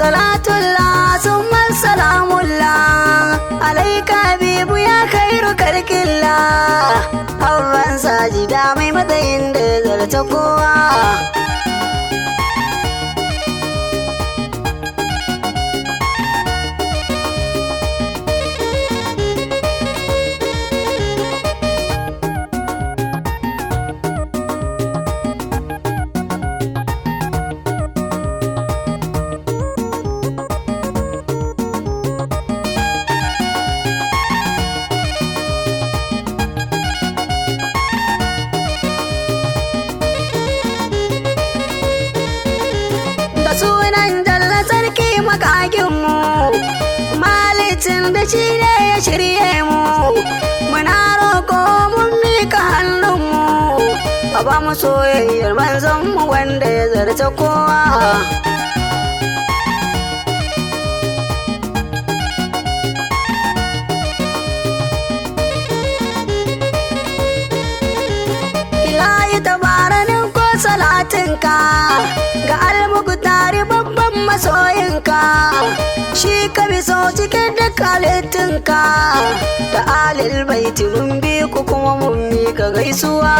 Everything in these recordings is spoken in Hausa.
Salatullah summa salamullah alaika bibu ya khairu kalkillah. Abban sajida mai matsayin da zarta kowa. Sunan Jalla sarki makaginmu, malicin da shi ne ya shirye mu. Muna roƙo mun mika hannunmu, a ba mu soyayyar manzonmu wanda ya zarta kowa. Ilahi tabaranin ko salatinka ga almugutari babban masoyinka, shi ka bi so cikin duk halittinka. Da alil baiti mun bi ku kuma mun mika gaisuwa.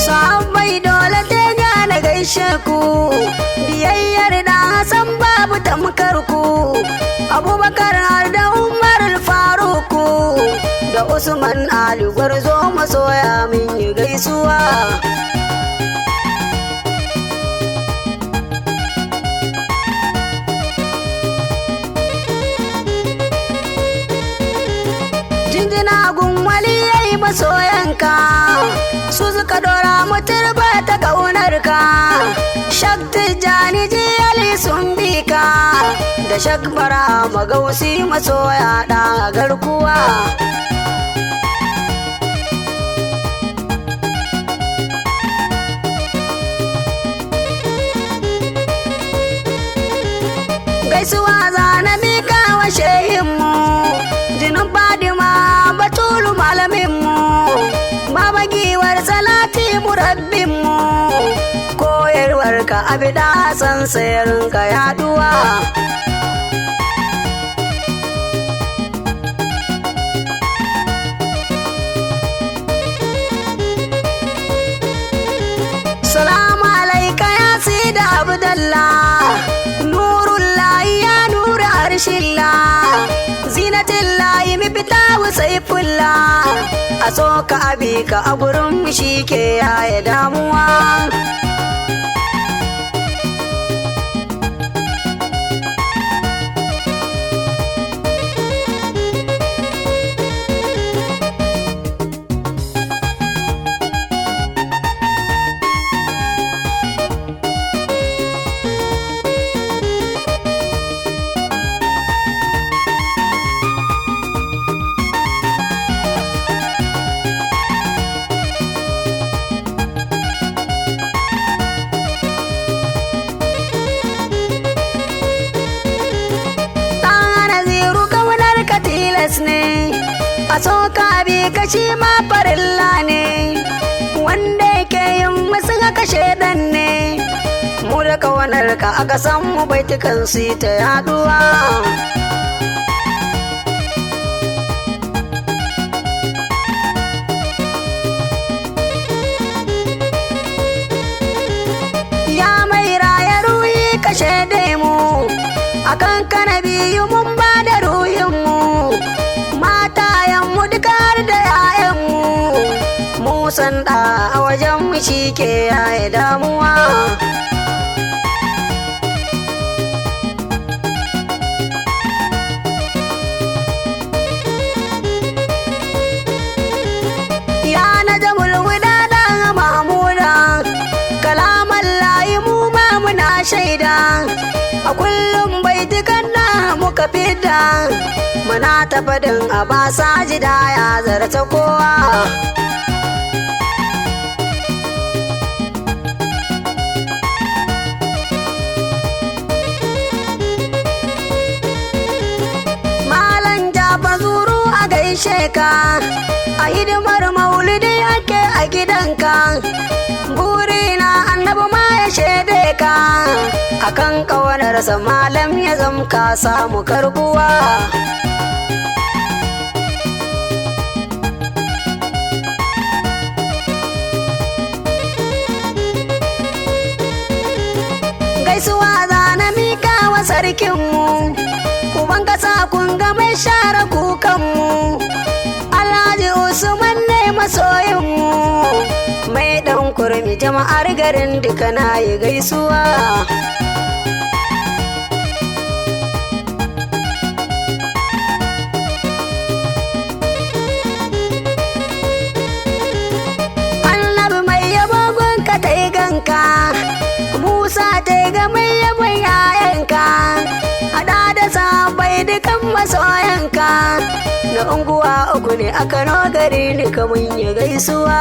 Sahabbai dole ta gane gaishe ku, biyayyar da Hassan babu tamkar ku. Abubakar har da Umar Faruku da Usman Ali Gwarzo masoya min yi gaisuwa. Jinjina gun waliyai masoyanka, su suka dora muturba ta ƙaunarka. Shak Tijjani Jiyali sun bi ka, da Shak Bara Magausi masoya ɗa garkuwa. Gaisuwa zana mika wa shehinmu, jinin Fadima Batulu malaminmu, Baba giwar salati murabbinmu. Koyarwarka abida san sayarka yaduwa. Salamu alaika ya sida Abdallah, Nurullahi ya nura arshillah, Zinatullahi miftahu saifullah. A so ka abi ka a gurin shi ke yaya damuwa. Ne a so ka bi kashi ma farilla ne, wanda yake yin musu haka shaidan ne. Mu da kawanar ka aka san mu baitukan su ta yaduwa. Ya mai raya ruhi ka shaide mu, akan kana biyu mun ba da ruhinmu. Matayenmu duka har da 'ya'yanmu, mu san da a wajen mu shi ke yaya damuwa. Ya na jamul wuda da mamuda, kalaman layi mu ma muna shaida. A kullum baitukan na muka fita, muna ta fadin a ba sajida ya zarta kowa. gaishe ka, a hidimar maulidi ake a gidanka, burina annabi ma ya shaide ka, akan ƙaunarsa malam ya zamka samu karbuwa. Gaisuwa zana mika wa sarkinmu, uban kasa kun ga mai share kukanmu, Alhaji Usman ne masoyinmu, mai dan kurmi jama'ar garin duka na yi gaisuwa. Annabi mai yabo gunka ta yi ganka, Musa ta yi ga mai yabon yayanka, hada da sabai dukan masoyanka, na unguwa uku ne a Kano gari ni kamun ya gaisuwa.